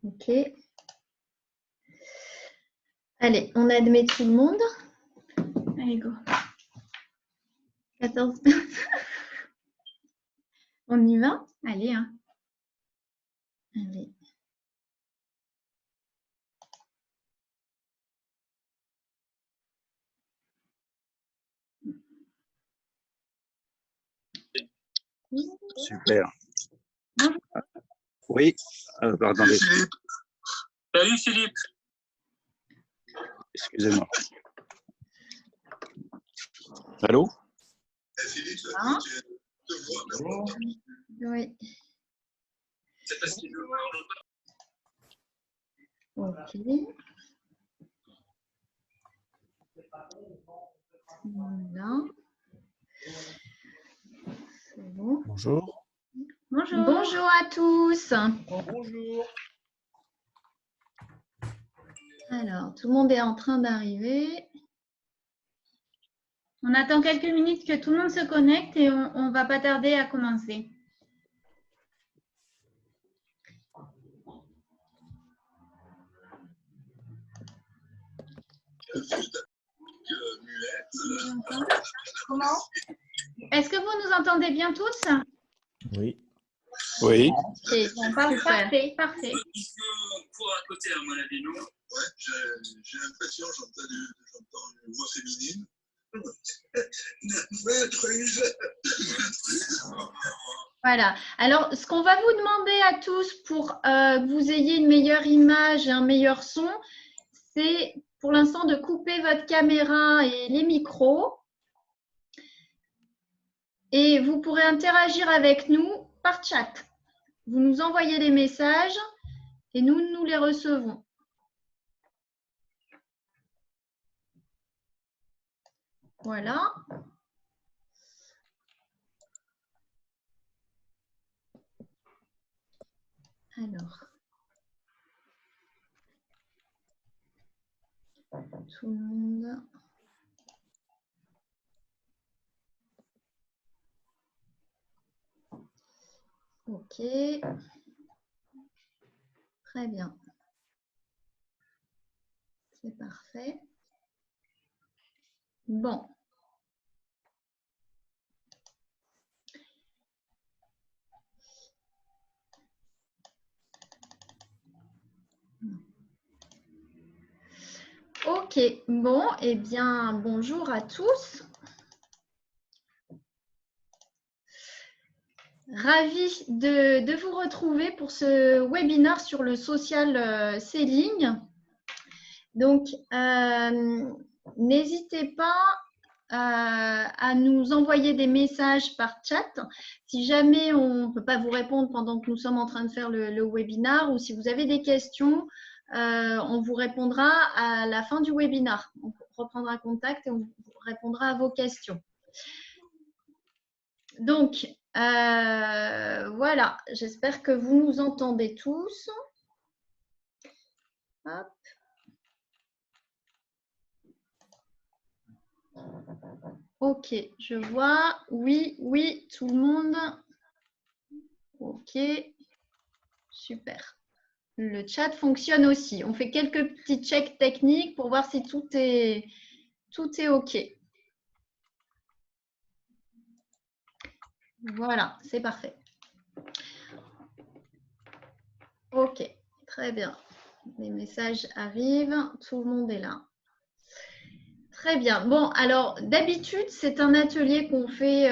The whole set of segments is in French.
OK. Allez, on admet tout le monde. Allez, go. 14. On y va? Allez, hein. Allez. Super. Oui, attendez. Salut Philippe. Excusez-moi. Allô? Hein? Oui. OK. Voilà. C'est bon. Bonjour. Bonjour. Bonjour à tous. Bonjour. Alors, tout le monde est en train d'arriver. On attend quelques minutes que tout le monde se connecte et on ne va pas tarder à commencer. Comment? Est-ce que vous nous entendez bien tous? Oui. Oui. Okay. Bon, parfait, parfait. Pour à côté, à mon avis, non? Ouais, j'ai l'impression, j'entends une voix féminine. Voilà. Alors, ce qu'on va vous demander à tous pour que vous ayez une meilleure image et un meilleur son, c'est pour l'instant de couper votre caméra et les micros. Et vous pourrez interagir avec nous par chat. Vous nous envoyez des messages et nous les recevons. Voilà. Alors. Tout le monde. OK. Très bien. C'est parfait. Bon. OK. Bon, eh bien, bonjour à tous. Ravie de vous retrouver pour ce webinaire sur le social selling. Donc, n'hésitez pas à nous envoyer des messages par chat. Si jamais on ne peut pas vous répondre pendant que nous sommes en train de faire le webinaire ou si vous avez des questions, on vous répondra à la fin du webinaire. On reprendra contact et on répondra à vos questions. Donc, voilà, j'espère que vous nous entendez tous. Hop. Ok, je vois. Oui, oui, tout le monde. Ok, super. Le chat fonctionne aussi. On fait quelques petits checks techniques pour voir si tout est ok. Voilà, c'est parfait. Ok, très bien. Les messages arrivent. Tout le monde est là. Très bien. Bon, alors d'habitude, c'est un atelier qu'on fait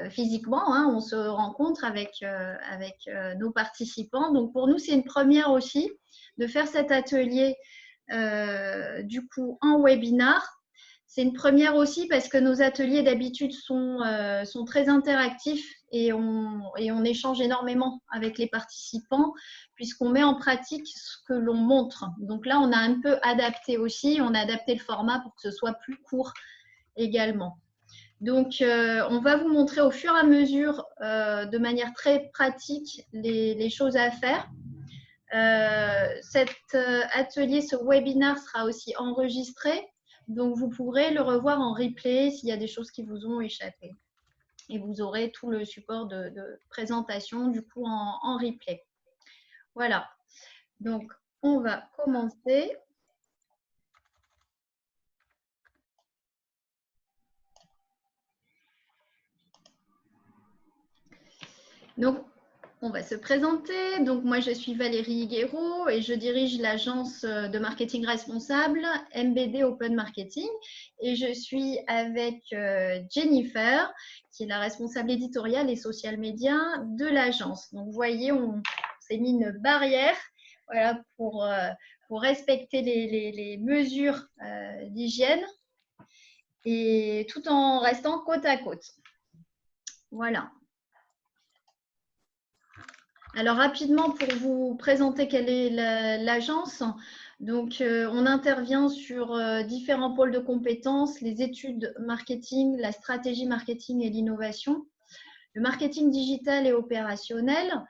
physiquement. Hein, on se rencontre avec nos participants. Donc, pour nous, c'est une première aussi de faire cet atelier du coup en webinar. C'est une première aussi parce que nos ateliers d'habitude sont très interactifs et on échange énormément avec les participants puisqu'on met en pratique ce que l'on montre. Donc là, on a un peu adapté aussi, on a adapté le format pour que ce soit plus court également. Donc, on va vous montrer au fur et à mesure, de manière très pratique, les choses à faire. Cet atelier, ce webinaire sera aussi enregistré. Donc, vous pourrez le revoir en replay s'il y a des choses qui vous ont échappé. Et vous aurez tout le support de présentation, du coup, en replay. Voilà. Donc, on va commencer. Donc, on va se présenter. Donc, moi, je suis Valérie Higuero et je dirige l'agence de marketing responsable MBD Open Marketing. Et je suis avec Jennifer, qui est la responsable éditoriale et social media de l'agence. Donc, vous voyez, on s'est mis une barrière, voilà, pour respecter les mesures d'hygiène et tout en restant côte à côte. Voilà. Alors rapidement, pour vous présenter quelle est l'agence, donc on intervient sur différents pôles de compétences, les études marketing, la stratégie marketing et l'innovation, le marketing digital et opérationnel,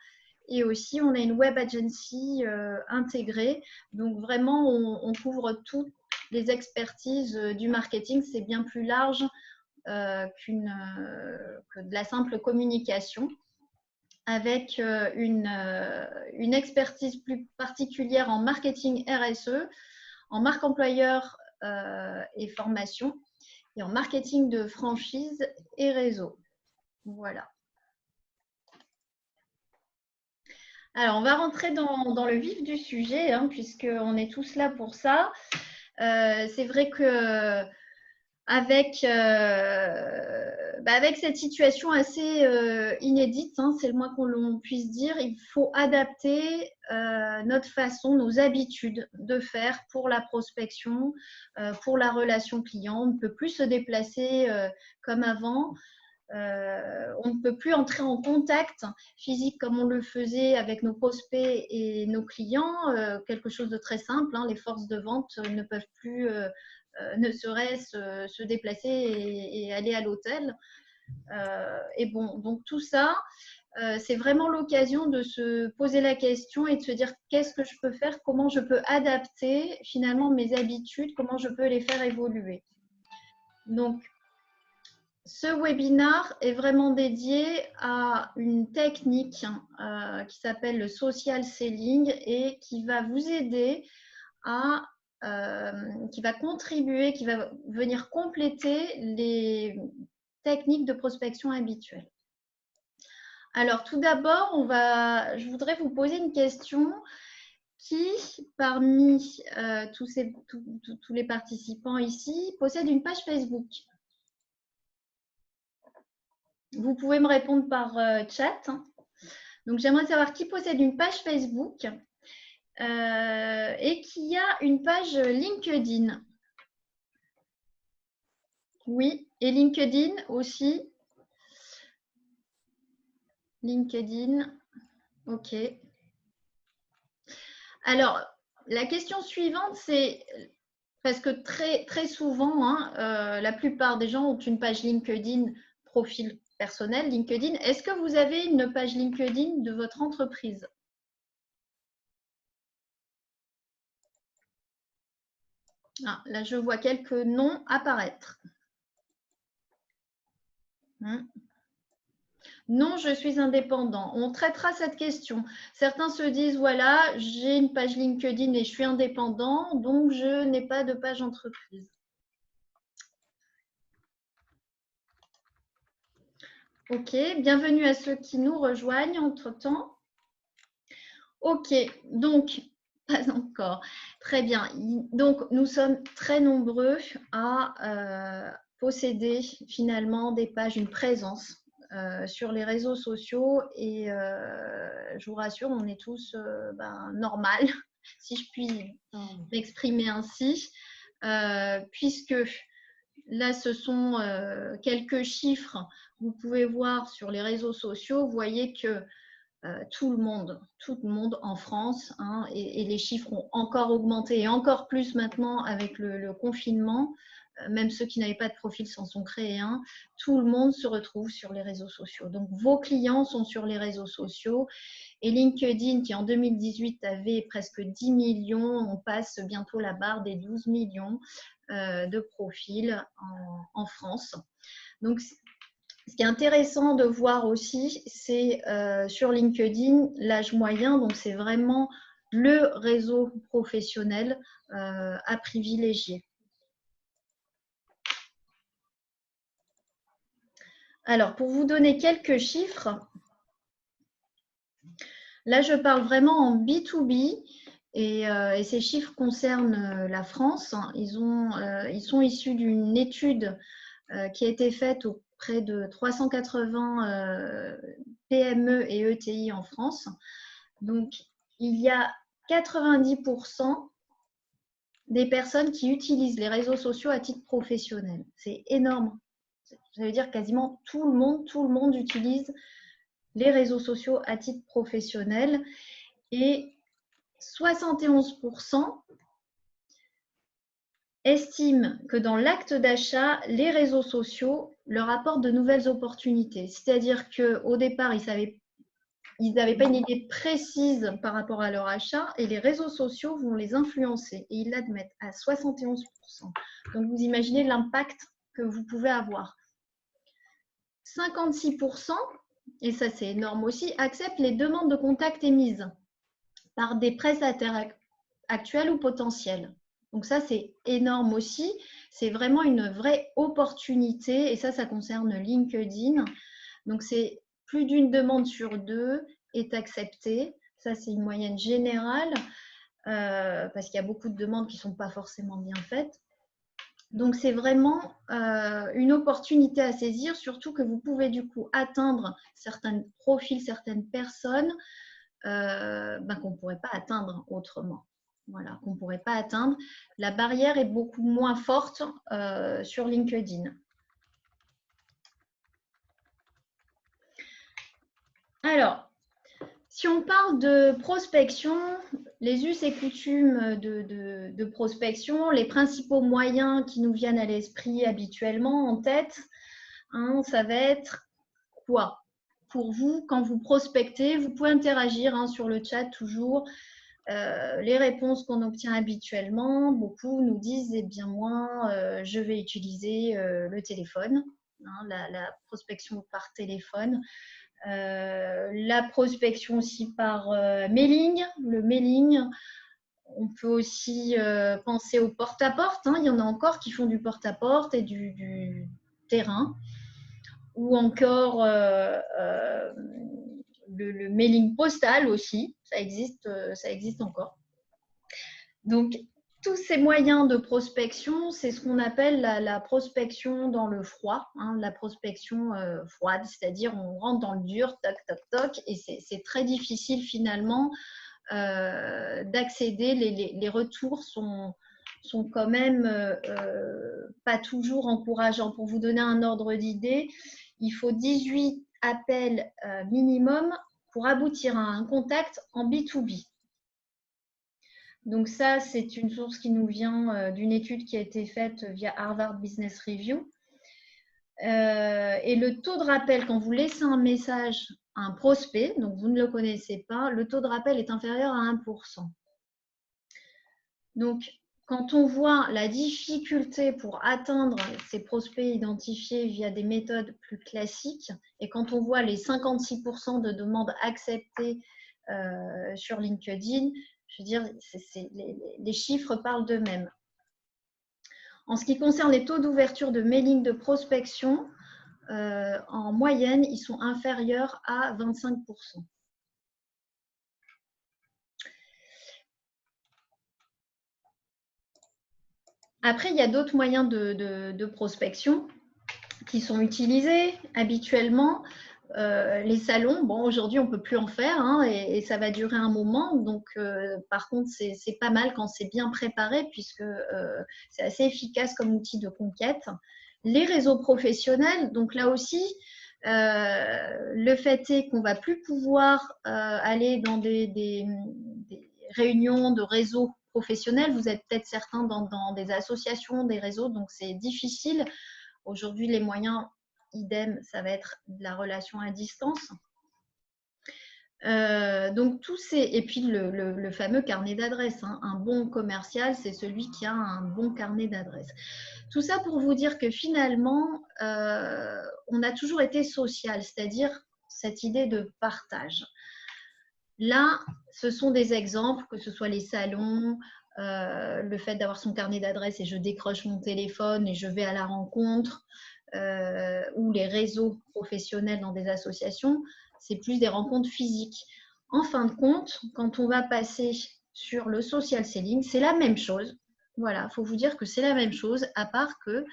et aussi on a une web agency intégrée. Donc vraiment, on couvre toutes les expertises du marketing. C'est bien plus large que de la simple communication, avec une expertise plus particulière en marketing RSE, en marque employeur et formation, et en marketing de franchise et réseau. Voilà. Alors, on va rentrer dans le vif du sujet, hein, puisqu'on est tous là pour ça. C'est vrai que avec cette situation assez inédite, hein, c'est le moins qu'on puisse dire, il faut adapter notre façon, nos habitudes de faire pour la prospection, pour la relation client. On ne peut plus se déplacer comme avant. On ne peut plus entrer en contact physique comme on le faisait avec nos prospects et nos clients. Quelque chose de très simple, hein, les forces de vente ne peuvent plus ne serait-ce se déplacer et aller à l'hôtel. Et bon, donc tout ça, c'est vraiment l'occasion de se poser la question et de se dire qu'est-ce que je peux faire, comment je peux adapter finalement mes habitudes, comment je peux les faire évoluer. Donc, ce webinaire est vraiment dédié à une technique qui s'appelle le social selling et qui va vous aider à qui va contribuer, qui va venir compléter les techniques de prospection habituelles. Alors, tout d'abord, je voudrais vous poser une question. Qui, parmi tous les participants ici, possède une page Facebook? Vous pouvez me répondre par chat. Donc, j'aimerais savoir qui possède une page Facebook et qui a une page LinkedIn. Oui, et LinkedIn aussi. LinkedIn, ok. Alors, la question suivante, c'est parce que très souvent, hein, la plupart des gens ont une page LinkedIn, profil personnel LinkedIn. Est-ce que vous avez une page LinkedIn de votre entreprise? Ah, là, je vois quelques noms apparaître. Non, je suis indépendant. On traitera cette question. Certains se disent, voilà, j'ai une page LinkedIn et je suis indépendant, donc je n'ai pas de page entreprise. Ok, bienvenue à ceux qui nous rejoignent entre-temps. Ok, donc, pas encore. Très bien. Donc, nous sommes très nombreux à posséder finalement des pages, une présence sur les réseaux sociaux et je vous rassure, on est tous normal, si je puis m'exprimer ainsi, puisque là, ce sont quelques chiffres. Vous pouvez voir sur les réseaux sociaux, vous voyez que tout le monde en France, hein, et les chiffres ont encore augmenté et encore plus maintenant avec le confinement. Même ceux qui n'avaient pas de profil s'en sont créés un. Tout le monde se retrouve sur les réseaux sociaux. Donc, vos clients sont sur les réseaux sociaux. Et LinkedIn, qui en 2018 avait presque 10 millions, on passe bientôt la barre des 12 millions de profils en France. Donc, ce qui est intéressant de voir aussi, c'est sur LinkedIn, l'âge moyen. Donc, c'est vraiment le réseau professionnel à privilégier. Alors, pour vous donner quelques chiffres, là, je parle vraiment en B2B et ces chiffres concernent la France. Ils sont issus d'une étude qui a été faite auprès de 380 PME et ETI en France. Donc, il y a 90% des personnes qui utilisent les réseaux sociaux à titre professionnel. C'est énorme. Ça veut dire quasiment tout le monde utilise les réseaux sociaux à titre professionnel. Et 71% estiment que dans l'acte d'achat, les réseaux sociaux leur apportent de nouvelles opportunités. C'est-à-dire qu'au départ, ils n'avaient pas une idée précise par rapport à leur achat et les réseaux sociaux vont les influencer et ils l'admettent à 71%. Donc, vous imaginez l'impact que vous pouvez avoir. 56%, et ça c'est énorme aussi, acceptent les demandes de contact émises par des prestataires actuels ou potentiels. Donc ça c'est énorme aussi. C'est vraiment une vraie opportunité et ça concerne LinkedIn. Donc c'est plus d'une demande sur deux est acceptée. Ça, c'est une moyenne générale parce qu'il y a beaucoup de demandes qui ne sont pas forcément bien faites. Donc, c'est vraiment une opportunité à saisir, surtout que vous pouvez du coup atteindre certains profils, certaines personnes qu'on ne pourrait pas atteindre autrement. Voilà, qu'on ne pourrait pas atteindre. La barrière est beaucoup moins forte sur LinkedIn. Alors, si on parle de prospection, les us et coutumes de prospection, les principaux moyens qui nous viennent à l'esprit habituellement en tête, hein, ça va être quoi? Pour vous, quand vous prospectez, vous pouvez interagir sur le chat toujours. Les réponses qu'on obtient habituellement, beaucoup nous disent, eh bien moi, je vais utiliser le téléphone, hein, la prospection par téléphone. La prospection aussi par mailing, le mailing. On peut aussi penser au porte-à-porte. Il y en a encore qui font du porte-à-porte et du terrain. Ou encore le mailing postal aussi. Ça existe encore. Donc, tous ces moyens de prospection, c'est ce qu'on appelle la prospection dans le froid, hein, la prospection froide, c'est-à-dire on rentre dans le dur, toc, toc, toc, et c'est très difficile finalement d'accéder. Les retours sont quand même pas toujours encourageants. Pour vous donner un ordre d'idée, il faut 18 appels minimum pour aboutir à un contact en B2B. Donc ça, c'est une source qui nous vient d'une étude qui a été faite via Harvard Business Review. Et le taux de rappel, quand vous laissez un message à un prospect, donc vous ne le connaissez pas, le taux de rappel est inférieur à 1%. Donc, quand on voit la difficulté pour atteindre ces prospects identifiés via des méthodes plus classiques, et quand on voit les 56% de demandes acceptées sur LinkedIn, je veux dire, les chiffres parlent d'eux-mêmes. En ce qui concerne les taux d'ouverture de mailing de prospection, en moyenne, ils sont inférieurs à 25%. Après, il y a d'autres moyens de prospection qui sont utilisés habituellement. Les salons, bon, aujourd'hui, on ne peut plus en faire et ça va durer un moment. Donc, par contre, c'est pas mal quand c'est bien préparé puisque c'est assez efficace comme outil de conquête. Les réseaux professionnels, donc là aussi, le fait est qu'on ne va plus pouvoir aller dans des réunions de réseaux professionnels. Vous êtes peut-être certains dans des associations, des réseaux, donc c'est difficile. Aujourd'hui, les moyens, idem, ça va être de la relation à distance. Donc, et puis le fameux carnet d'adresses. Un bon commercial, c'est celui qui a un bon carnet d'adresses. Tout ça pour vous dire que finalement, on a toujours été social, c'est-à-dire cette idée de partage. Là, ce sont des exemples, que ce soit les salons, le fait d'avoir son carnet d'adresses et je décroche mon téléphone et je vais à la rencontre, ou les réseaux professionnels dans des associations, c'est plus des rencontres physiques. En fin de compte, quand on va passer sur le social selling, c'est la même chose. Voilà, il faut vous dire que c'est la même chose, à part que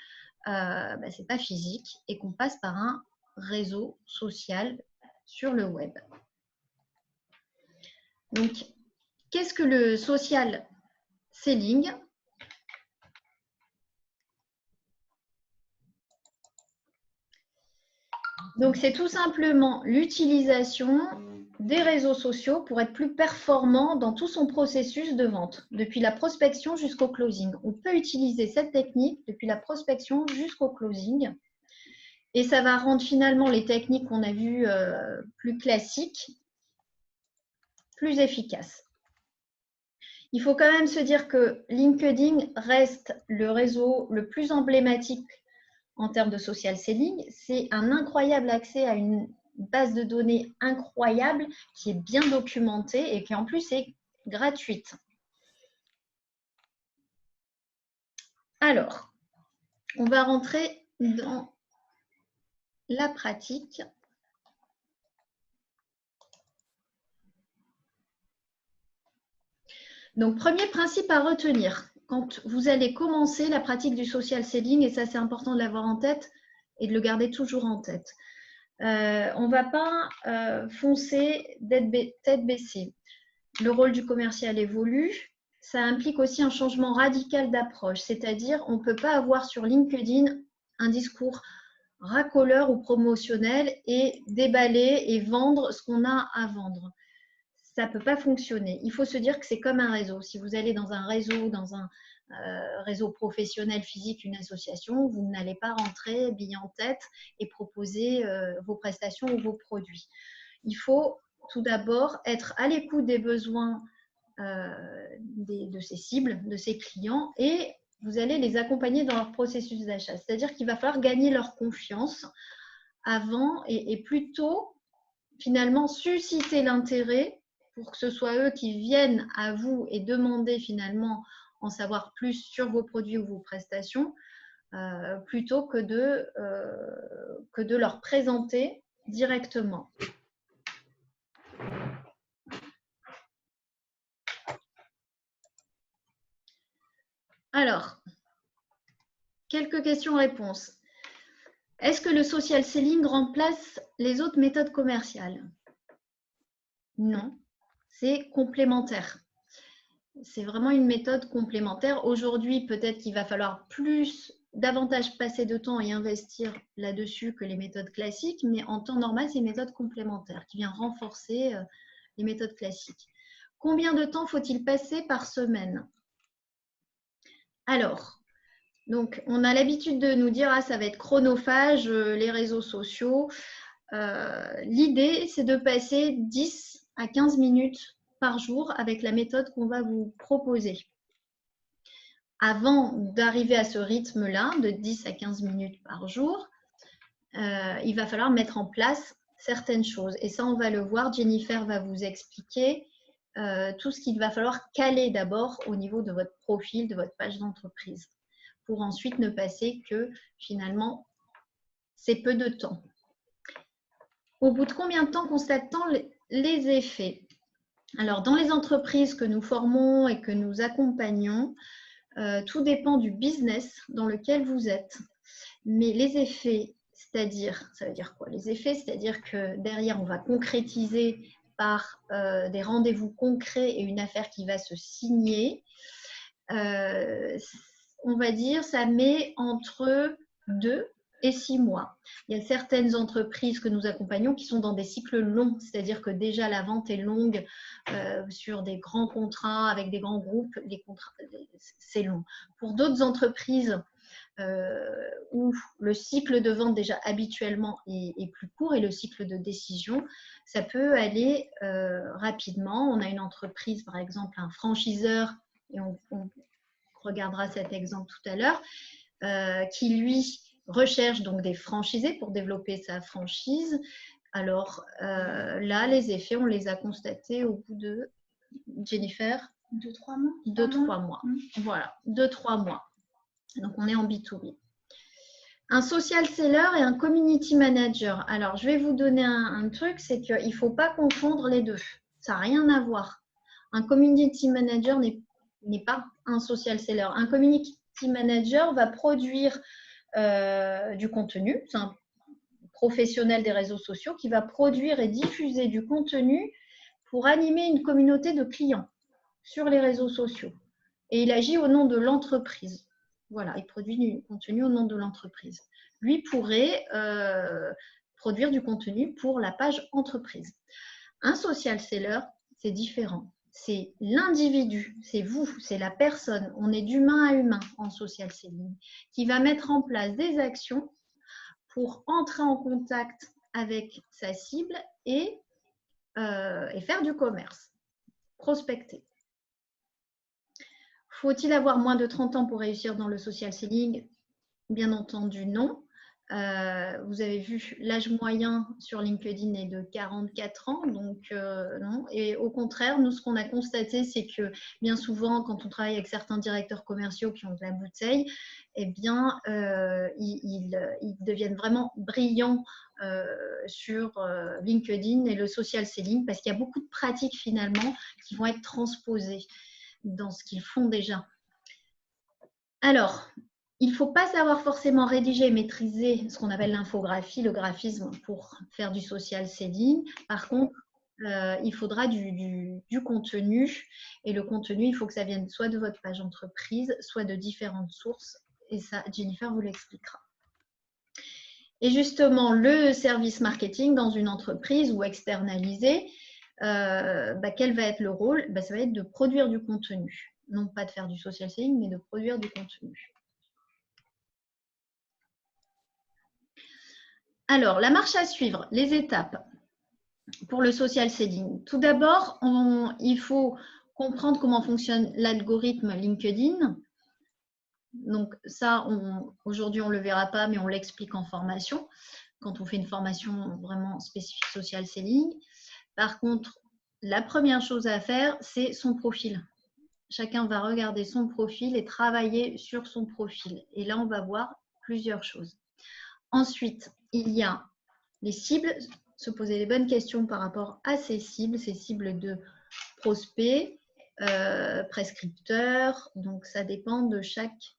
ce n'est pas physique et qu'on passe par un réseau social sur le web. Donc, qu'est-ce que le social selling? Donc, c'est tout simplement l'utilisation des réseaux sociaux pour être plus performant dans tout son processus de vente, depuis la prospection jusqu'au closing. On peut utiliser cette technique depuis la prospection jusqu'au closing. Et ça va rendre finalement les techniques qu'on a vues plus classiques, plus efficaces. Il faut quand même se dire que LinkedIn reste le réseau le plus emblématique en termes de social selling. C'est un incroyable accès à une base de données incroyable qui est bien documentée et qui en plus est gratuite. Alors, on va rentrer dans la pratique. Donc, premier principe à retenir quand vous allez commencer la pratique du social selling, et ça c'est important de l'avoir en tête et de le garder toujours en tête. On ne va pas foncer tête baissée. Le rôle du commercial évolue. Ça implique aussi un changement radical d'approche, c'est-à-dire on ne peut pas avoir sur LinkedIn un discours racoleur ou promotionnel et déballer et vendre ce qu'on a à vendre. Ça ne peut pas fonctionner. Il faut se dire que c'est comme un réseau. Si vous allez dans un réseau professionnel, physique, une association, vous n'allez pas rentrer bille en tête et proposer vos prestations ou vos produits. Il faut tout d'abord être à l'écoute des besoins de ces cibles, de ces clients, et vous allez les accompagner dans leur processus d'achat. C'est-à-dire qu'il va falloir gagner leur confiance avant et plutôt finalement susciter l'intérêt pour que ce soit eux qui viennent à vous et demander finalement en savoir plus sur vos produits ou vos prestations, plutôt que de leur présenter directement. Alors, quelques questions-réponses. Est-ce que le social selling remplace les autres méthodes commerciales? Non, c'est complémentaire. C'est vraiment une méthode complémentaire. Aujourd'hui, peut-être qu'il va falloir davantage passer de temps et investir là-dessus que les méthodes classiques, mais en temps normal, c'est une méthode complémentaire qui vient renforcer les méthodes classiques. Combien de temps faut-il passer par semaine? Alors, donc, on a l'habitude de nous dire « Ah, ça va être chronophage, les réseaux sociaux ». L'idée, c'est de passer 10 à 15 minutes par jour avec la méthode qu'on va vous proposer. Avant d'arriver à ce rythme-là, de 10 à 15 minutes par jour, il va falloir mettre en place certaines choses. Et ça, on va le voir. Jennifer va vous expliquer tout ce qu'il va falloir caler d'abord au niveau de votre profil, de votre page d'entreprise, pour ensuite ne passer que finalement, c'est peu de temps. Au bout de combien de temps constate-t-on les effets? Alors, dans les entreprises que nous formons et que nous accompagnons, tout dépend du business dans lequel vous êtes. Mais les effets, c'est-à-dire, ça veut dire quoi? Les effets, c'est-à-dire que derrière, on va concrétiser par des rendez-vous concrets et une affaire qui va se signer. On va dire, ça met entre 2 et 6 mois. Il y a certaines entreprises que nous accompagnons qui sont dans des cycles longs, c'est-à-dire que déjà la vente est longue sur des grands contrats avec des grands groupes, c'est long. Pour d'autres entreprises où le cycle de vente déjà habituellement est plus court et le cycle de décision, ça peut aller rapidement. On a une entreprise, par exemple un franchiseur, et on regardera cet exemple tout à l'heure, qui lui recherche donc des franchisés pour développer sa franchise. Alors là, les effets, on les a constatés au bout de, Jennifer, 2-3 mois. 2-3 mois. Voilà, 2-3 mois. Donc, on est en B2B. Un social seller et un community manager. Alors, je vais vous donner un truc, c'est qu'il ne faut pas confondre les deux. Ça n'a rien à voir. Un community manager n'est pas un social seller. Un community manager va produire du contenu. C'est un professionnel des réseaux sociaux qui va produire et diffuser du contenu pour animer une communauté de clients sur les réseaux sociaux. Et il agit au nom de l'entreprise. Voilà, il produit du contenu au nom de l'entreprise. Lui pourrait produire du contenu pour la page entreprise. Un social seller, c'est différent. C'est l'individu, c'est vous, c'est la personne. On est d'humain à humain en social selling qui va mettre en place des actions pour entrer en contact avec sa cible et faire du commerce, prospecter. Faut-il avoir moins de 30 ans pour réussir dans le social selling? Bien entendu, non. Vous avez vu, l'âge moyen sur LinkedIn est de 44 ans, donc non. Et au contraire, nous, ce qu'on a constaté, c'est que bien souvent, quand on travaille avec certains directeurs commerciaux qui ont de la bouteille, eh bien, ils deviennent vraiment brillants sur LinkedIn et le social selling parce qu'il y a beaucoup de pratiques finalement qui vont être transposées dans ce qu'ils font déjà. Alors, il ne faut pas savoir forcément rédiger et maîtriser ce qu'on appelle l'infographie, le graphisme pour faire du social selling. Par contre, il faudra du contenu. Et le contenu, il faut que ça vienne soit de votre page entreprise, soit de différentes sources. Et ça, Jennifer vous l'expliquera. Et justement, le service marketing dans une entreprise ou externalisé, quel va être le rôle? Ça va être de produire du contenu. Non pas de faire du social selling, mais de produire du contenu. Alors, la marche à suivre, les étapes pour le social selling. Tout d'abord, il faut comprendre comment fonctionne l'algorithme LinkedIn. Donc ça, aujourd'hui, on ne le verra pas, mais on l'explique en formation, quand on fait une formation vraiment spécifique social selling. Par contre, la première chose à faire, c'est son profil. Chacun va regarder son profil et travailler sur son profil. Et là, on va voir plusieurs choses. Ensuite, il y a les cibles, se poser les bonnes questions par rapport à ces cibles de prospects, prescripteurs. Donc, ça dépend de chaque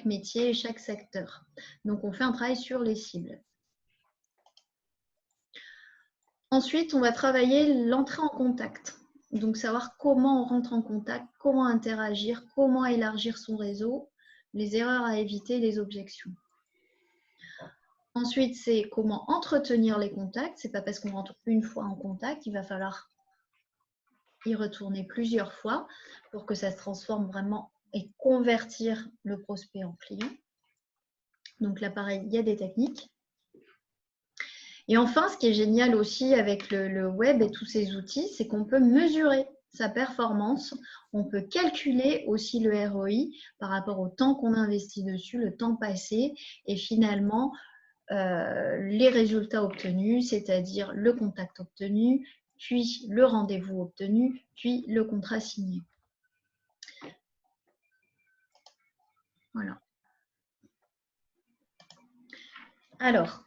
métier et chaque secteur. Donc, on fait un travail sur les cibles. Ensuite, on va travailler l'entrée en contact. Donc, savoir comment on rentre en contact, comment interagir, comment élargir son réseau, les erreurs à éviter, les objections. Ensuite, c'est comment entretenir les contacts. Ce n'est pas parce qu'on rentre une fois en contact, il va falloir y retourner plusieurs fois pour que ça se transforme vraiment et convertir le prospect en client. Donc là, pareil, il y a des techniques. Et enfin, ce qui est génial aussi avec le web et tous ces outils, c'est qu'on peut mesurer sa performance. On peut calculer aussi le ROI par rapport au temps qu'on investit dessus, le temps passé et finalement les résultats obtenus, c'est-à-dire le contact obtenu, puis le rendez-vous obtenu, puis le contrat signé. Voilà. Alors,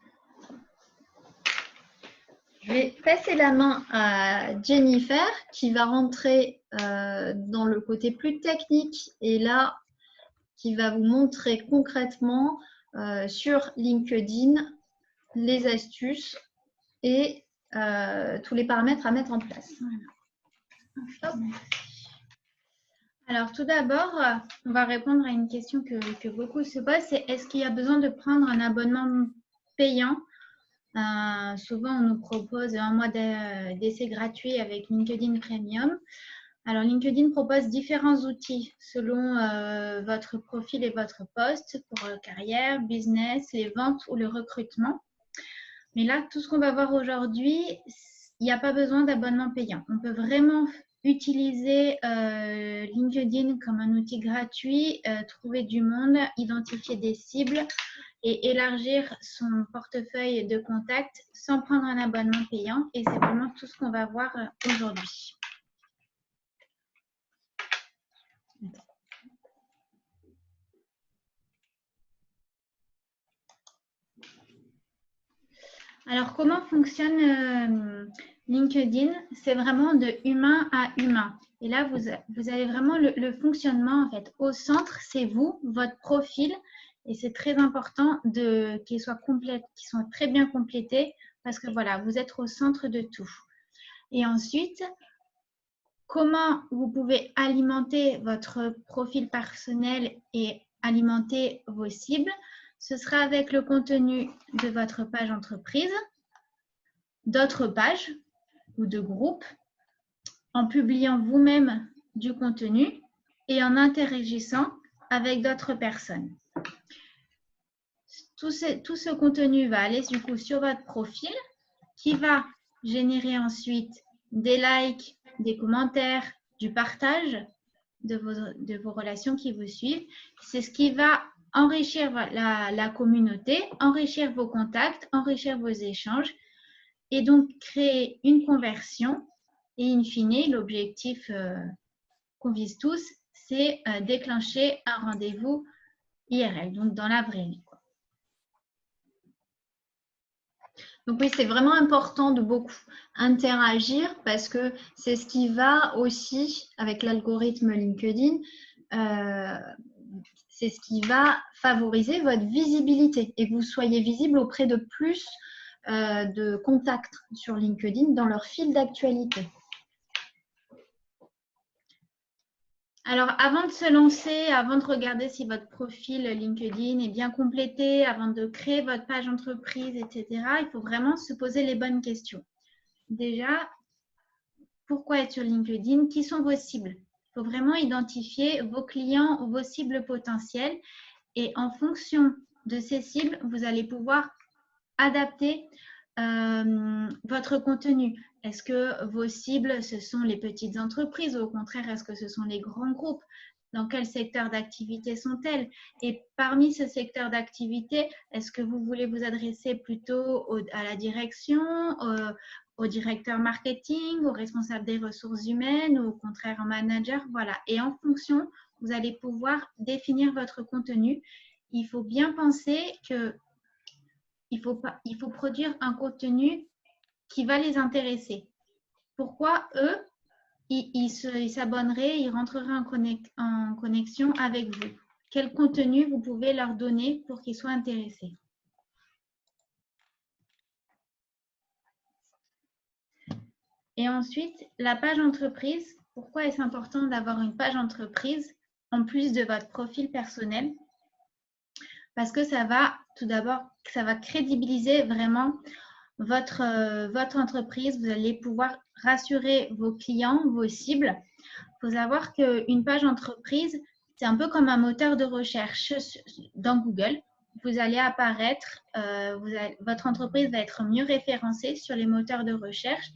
je vais passer la main à Jennifer qui va rentrer dans le côté plus technique et là, qui va vous montrer concrètement sur LinkedIn les astuces et tous les paramètres à mettre en place. Voilà. Alors, tout d'abord, on va répondre à une question que beaucoup se posent, c'est est-ce qu'il y a besoin de prendre un abonnement payant? Souvent, on nous propose un mois d'essai gratuit avec LinkedIn Premium. Alors, LinkedIn propose différents outils selon votre profil et votre poste pour carrière, business, les ventes ou le recrutement. Mais là, tout ce qu'on va voir aujourd'hui, il n'y a pas besoin d'abonnement payant. On peut vraiment utiliser LinkedIn comme un outil gratuit, trouver du monde, identifier des cibles et élargir son portefeuille de contacts sans prendre un abonnement payant. Et c'est vraiment tout ce qu'on va voir aujourd'hui. Alors, comment fonctionne LinkedIn? C'est vraiment de humain à humain. Et là, vous avez vraiment le fonctionnement, en fait. Au centre, c'est vous, votre profil. Et c'est très important qu'il soit très bien complété parce que voilà, vous êtes au centre de tout. Et ensuite, comment vous pouvez alimenter votre profil personnel et alimenter vos cibles? Ce sera avec le contenu de votre page entreprise, d'autres pages ou de groupes, en publiant vous-même du contenu et en interagissant avec d'autres personnes. Tout ce contenu va aller du coup sur votre profil qui va générer ensuite des likes, des commentaires, du partage de vos relations qui vous suivent. C'est ce qui va enrichir la communauté, enrichir vos contacts, enrichir vos échanges et donc créer une conversion. Et in fine, l'objectif qu'on vise tous, c'est déclencher un rendez-vous IRL, donc dans la vraie vie. Donc oui, c'est vraiment important de beaucoup interagir parce que c'est ce qui va aussi, avec l'algorithme LinkedIn, c'est ce qui va favoriser votre visibilité et que vous soyez visible auprès de plus de contacts sur LinkedIn dans leur fil d'actualité. Alors, avant de se lancer, avant de regarder si votre profil LinkedIn est bien complété, avant de créer votre page entreprise, etc., il faut vraiment se poser les bonnes questions. Déjà, pourquoi être sur LinkedIn? Qui sont vos cibles? Il faut vraiment identifier vos clients ou vos cibles potentielles et en fonction de ces cibles, vous allez pouvoir adapter votre contenu. Est-ce que vos cibles, ce sont les petites entreprises ou au contraire, est-ce que ce sont les grands groupes? Dans quel secteur d'activité sont-elles? Et parmi ce secteur d'activité, est-ce que vous voulez vous adresser plutôt à la direction, au directeur marketing, au responsable des ressources humaines ou au contraire un manager? Voilà. Et en fonction, vous allez pouvoir définir votre contenu. Il faut bien penser que il faut produire un contenu qui va les intéresser. Pourquoi eux, ils s'abonneraient, ils rentreraient en connexion avec vous? Quel contenu vous pouvez leur donner pour qu'ils soient intéressés? Et ensuite, la page entreprise. Pourquoi est-ce important d'avoir une page entreprise en plus de votre profil personnel? Parce que ça va, tout d'abord, ça va crédibiliser vraiment votre entreprise. Vous allez pouvoir rassurer vos clients, vos cibles. Il faut savoir qu'une page entreprise, c'est un peu comme un moteur de recherche dans Google. Vous allez apparaître, votre entreprise va être mieux référencée sur les moteurs de recherche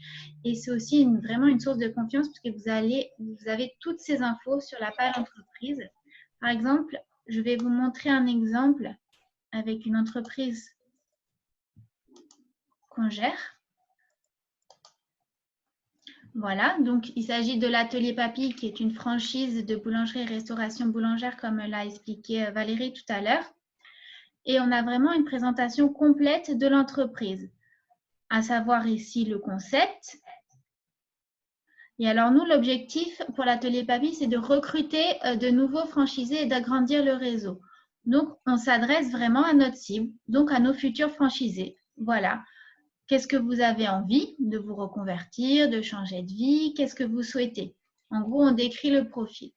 et c'est aussi vraiment une source de confiance parce que vous avez toutes ces infos sur la page entreprise. Par exemple, je vais vous montrer un exemple avec une entreprise qu'on gère. Voilà, donc il s'agit de l'Atelier Papy qui est une franchise de boulangerie et restauration boulangère comme l'a expliqué Valérie tout à l'heure. Et on a vraiment une présentation complète de l'entreprise, à savoir ici le concept. Et alors nous, l'objectif pour l'Atelier Papy, c'est de recruter de nouveaux franchisés et d'agrandir le réseau. Donc, on s'adresse vraiment à notre cible, donc à nos futurs franchisés. Voilà. Qu'est-ce que vous avez envie de vous reconvertir, de changer de vie? Qu'est-ce que vous souhaitez? En gros, on décrit le profil.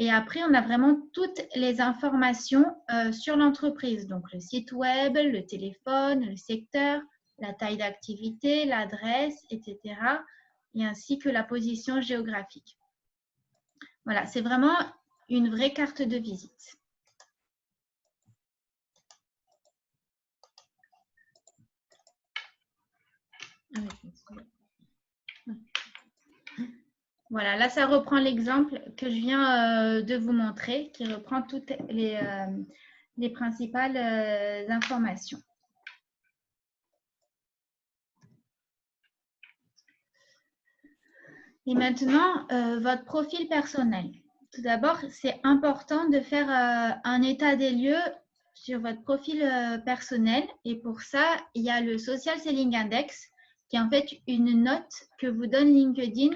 Et après, on a vraiment toutes les informations sur l'entreprise. Donc, le site web, le téléphone, le secteur, la taille d'activité, l'adresse, etc. Et ainsi que la position géographique. Voilà, c'est vraiment une vraie carte de visite. Voilà, là, ça reprend l'exemple que je viens de vous montrer, qui reprend toutes les principales informations. Et maintenant, votre profil personnel. Tout d'abord, c'est important de faire un état des lieux sur votre profil personnel. Et pour ça, il y a le Social Selling Index, qui est en fait une note que vous donne LinkedIn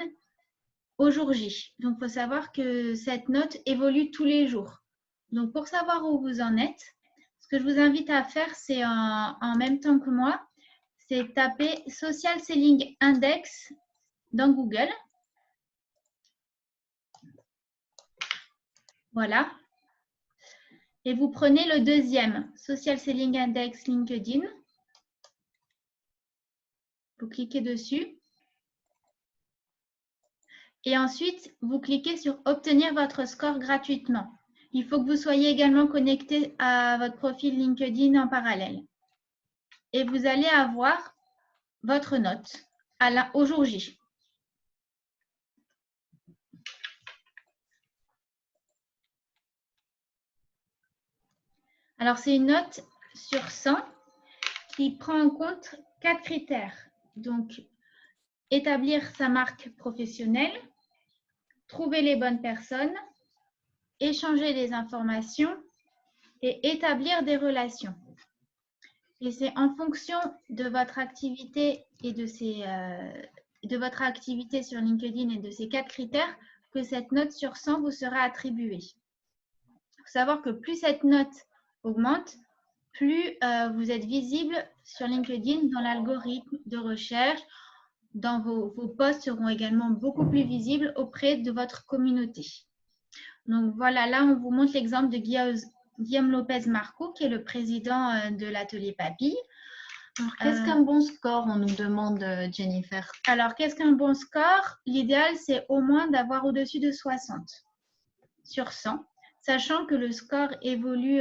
au jour J. Donc, il faut savoir que cette note évolue tous les jours. Donc, pour savoir où vous en êtes, ce que je vous invite à faire, c'est en même temps que moi, c'est taper Social Selling Index dans Google. Voilà. Et vous prenez le deuxième, Social Selling Index LinkedIn. Vous cliquez dessus. Et ensuite, vous cliquez sur « Obtenir votre score gratuitement ». Il faut que vous soyez également connecté à votre profil LinkedIn en parallèle. Et vous allez avoir votre note au jour J. Alors, c'est une note sur 100 qui prend en compte 4 critères. Donc, établir sa marque professionnelle, trouver les bonnes personnes, échanger des informations et établir des relations. Et c'est en fonction de votre activité et de votre activité sur LinkedIn et de ces 4 critères que cette note sur 100 vous sera attribuée. Il faut savoir que plus cette note augmente, plus vous êtes visible sur LinkedIn dans l'algorithme de recherche. Vos posts seront également beaucoup plus visibles auprès de votre communauté. Donc voilà, là on vous montre l'exemple de Guillaume Lopez-Marco, qui est le président de l'atelier Papille. Qu'est-ce qu'un bon score, on nous demande, Jennifer? Alors, qu'est-ce qu'un bon score? L'idéal, c'est au moins d'avoir au-dessus de 60 sur 100, sachant que le score évolue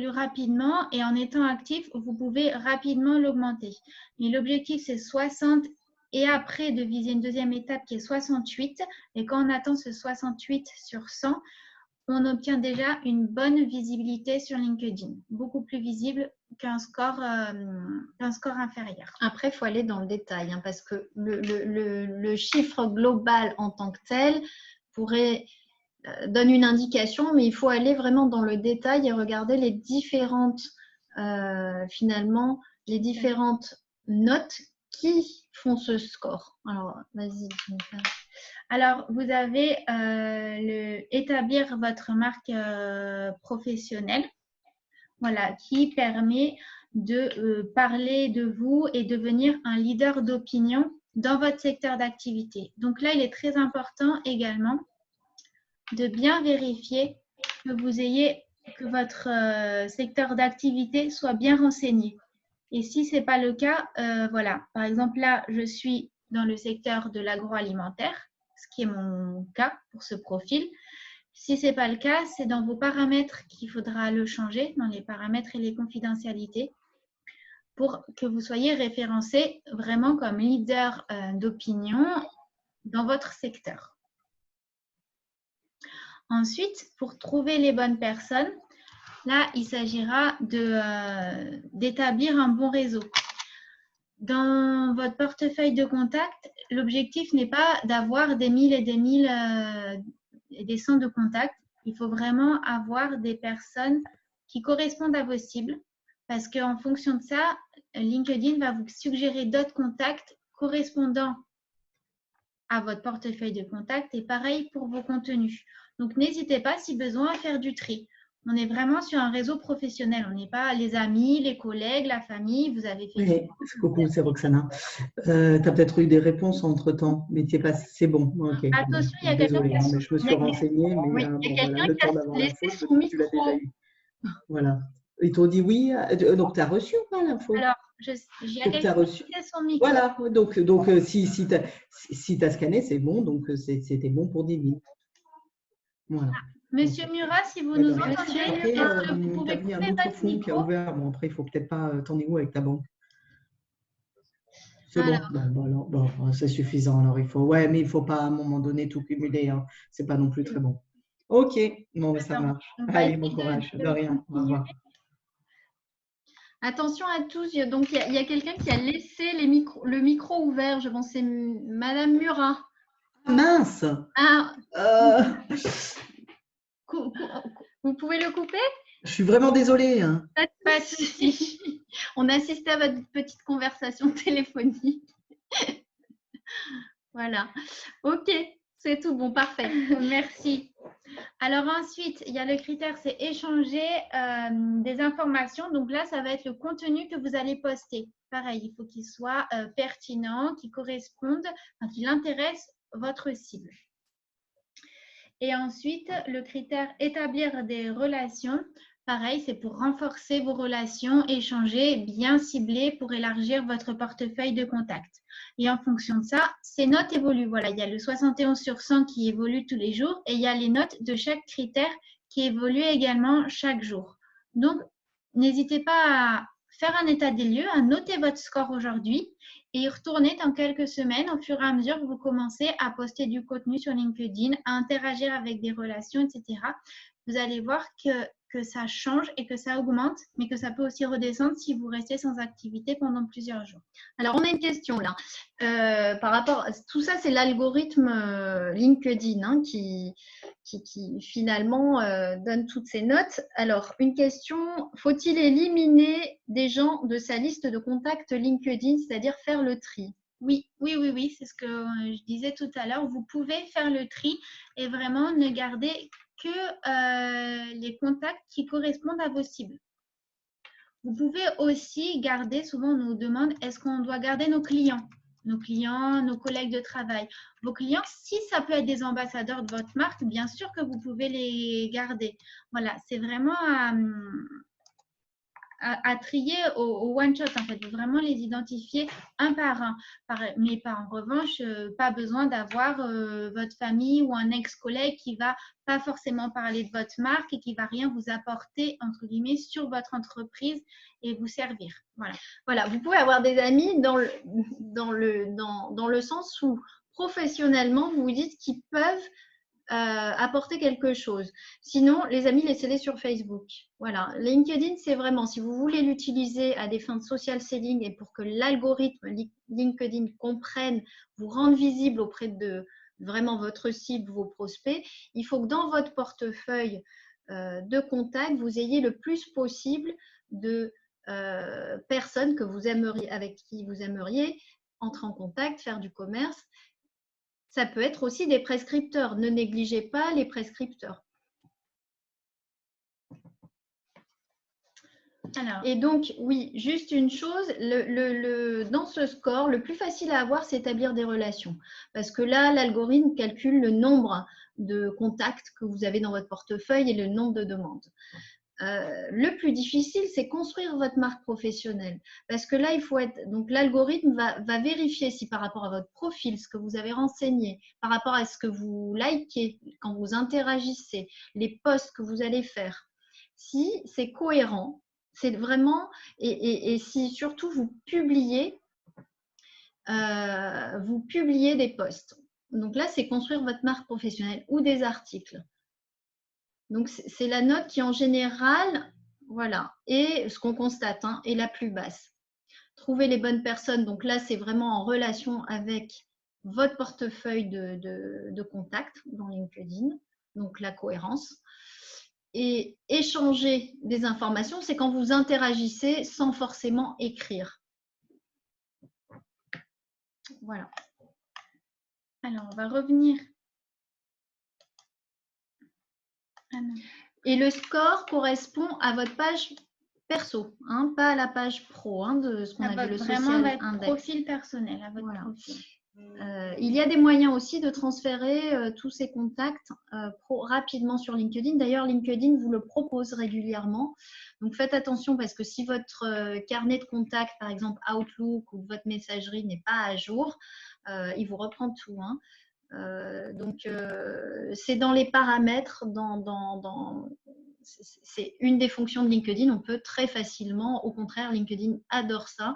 rapidement et en étant actif, vous pouvez rapidement l'augmenter. Mais l'objectif, c'est 60 et après de viser une deuxième étape qui est 68. Et quand on atteint ce 68 sur 100, on obtient déjà une bonne visibilité sur LinkedIn, beaucoup plus visible qu'un score inférieur. Après, il faut aller dans le détail, hein, parce que le chiffre global en tant que tel donne une indication, mais il faut aller vraiment dans le détail et regarder les différentes, finalement, les différentes notes qui font ce score. Alors, vas-y, Jennifer. Alors, vous avez établir votre marque professionnelle, voilà, qui permet de parler de vous et devenir un leader d'opinion dans votre secteur d'activité. Donc là, il est très important également de bien vérifier que votre secteur d'activité soit bien renseigné. Et si ce n'est pas le cas, voilà, par exemple, là, je suis dans le secteur de l'agroalimentaire, ce qui est mon cas pour ce profil. Si ce n'est pas le cas, c'est dans vos paramètres qu'il faudra le changer, dans les paramètres et les confidentialités, pour que vous soyez référencé vraiment comme leader d'opinion dans votre secteur. Ensuite, pour trouver les bonnes personnes, là, il s'agira d'établir un bon réseau. Dans votre portefeuille de contacts, l'objectif n'est pas d'avoir des mille et des mille et des cents de contacts. Il faut vraiment avoir des personnes qui correspondent à vos cibles parce qu'en fonction de ça, LinkedIn va vous suggérer d'autres contacts correspondant à votre portefeuille de contacts et pareil pour vos contenus. Donc, n'hésitez pas si besoin à faire du tri. On est vraiment sur un réseau professionnel. On n'est pas les amis, les collègues, la famille. Vous avez fait… Oui, coucou, c'est Roxana. Tu as peut-être eu des réponses entre-temps, mais c'est bon. Okay. Attention, il y a quelqu'un qui a… mais je me suis renseignée, mais oui, il y a quelqu'un qui a laissé son micro. Voilà. Ils t'ont dit oui, donc tu as reçu ou pas l'info? Alors, il y a quelqu'un qui a son micro. Voilà, donc si tu as scanné, c'est bon, donc c'était bon pour 10 000. Voilà. Monsieur Murat, si vous nous entendez, vous pouvez couper votre micro. Qui a ouvert. Bon, après, il ne faut peut-être pas… T'en es où avec ta banque? C'est bon, bon, c'est suffisant. Alors, il faut… Ouais, mais il ne faut pas à un moment donné tout cumuler. Hein. Ce n'est pas non plus très bon. Ok, non, mais ça marche. Allez, bon courage. De rien. Au revoir. Attention à tous. Donc, il y a quelqu'un qui a laissé le micro ouvert. Je pense que c'est Madame Murat. Mince. Ah, Euh, vous pouvez le couper? je suis vraiment désolée. Hein. Pas de souci. On assistait à votre petite conversation téléphonique. Voilà. OK, c'est tout bon, parfait. Merci. Alors ensuite, il y a le critère, c'est échanger des informations. Donc là, ça va être le contenu que vous allez poster. Pareil, il faut qu'il soit pertinent, qu'il corresponde, enfin, qu'il intéresse votre cible. Et ensuite, le critère établir des relations. Pareil, c'est pour renforcer vos relations, échanger, bien cibler pour élargir votre portefeuille de contacts. Et en fonction de ça, ces notes évoluent. Voilà, il y a le 71 sur 100 qui évolue tous les jours et il y a les notes de chaque critère qui évoluent également chaque jour. Donc, n'hésitez pas à faire un état des lieux, à noter votre score aujourd'hui et y retourner dans quelques semaines au fur et à mesure que vous commencez à poster du contenu sur LinkedIn, à interagir avec des relations, etc. Vous allez voir que ça change et que ça augmente, mais que ça peut aussi redescendre si vous restez sans activité pendant plusieurs jours. Alors, on a une question là. Par rapport à tout ça, c'est l'algorithme LinkedIn hein, qui finalement donne toutes ces notes. Alors, une question, faut-il éliminer des gens de sa liste de contacts LinkedIn, c'est-à-dire faire le tri? Oui, c'est ce que je disais tout à l'heure. Vous pouvez faire le tri et vraiment ne garder que les contacts qui correspondent à vos cibles. Vous pouvez aussi garder, souvent on nous demande, est-ce qu'on doit garder nos clients, nos collègues de travail. Vos clients, si ça peut être des ambassadeurs de votre marque, bien sûr que vous pouvez les garder. Voilà, c'est vraiment à trier au one shot en fait, vraiment les identifier un par un. Mais en revanche, pas besoin d'avoir votre famille ou un ex-collègue qui va pas forcément parler de votre marque et qui va rien vous apporter entre guillemets sur votre entreprise et vous servir. Voilà, vous pouvez avoir des amis dans le sens où professionnellement vous vous dites qu'ils peuvent apporter quelque chose. Sinon, les amis, laissez-les sur Facebook. Voilà. LinkedIn, c'est vraiment, si vous voulez l'utiliser à des fins de social selling et pour que l'algorithme LinkedIn comprenne, vous rende visible auprès de vraiment votre cible, vos prospects, il faut que dans votre portefeuille de contacts, vous ayez le plus possible de personnes que vous aimeriez, avec qui vous aimeriez entrer en contact, faire du commerce. Ça peut être aussi des prescripteurs. Ne négligez pas les prescripteurs. Alors, et donc, oui, juste une chose, dans ce score, le plus facile à avoir, c'est établir des relations. Parce que là, l'algorithme calcule le nombre de contacts que vous avez dans votre portefeuille et le nombre de demandes. Le plus difficile, c'est construire votre marque professionnelle. Parce que là, il faut être. Donc, l'algorithme va vérifier si par rapport à votre profil, ce que vous avez renseigné, par rapport à ce que vous likez, quand vous interagissez, les posts que vous allez faire, si c'est cohérent, c'est vraiment. Et si surtout vous publiez des posts. Donc là, c'est construire votre marque professionnelle ou des articles. Donc, c'est la note qui, en général, voilà, et ce qu'on constate, hein, est la plus basse. Trouver les bonnes personnes. Donc là, c'est vraiment en relation avec votre portefeuille de contacts dans LinkedIn. Donc, la cohérence. Et échanger des informations, c'est quand vous interagissez sans forcément écrire. Voilà. Alors, on va revenir. Et le score correspond à votre page perso, hein, pas à la page pro hein, de ce qu'on appelle le social index. Profil personnel, à votre profil. Il y a des moyens aussi de transférer tous ces contacts rapidement sur LinkedIn. D'ailleurs, LinkedIn vous le propose régulièrement. Donc, faites attention parce que si votre carnet de contacts, par exemple Outlook ou votre messagerie n'est pas à jour, il vous reprend tout. Hein. Donc, c'est dans les paramètres, c'est une des fonctions de LinkedIn. On peut très facilement, au contraire, LinkedIn adore ça,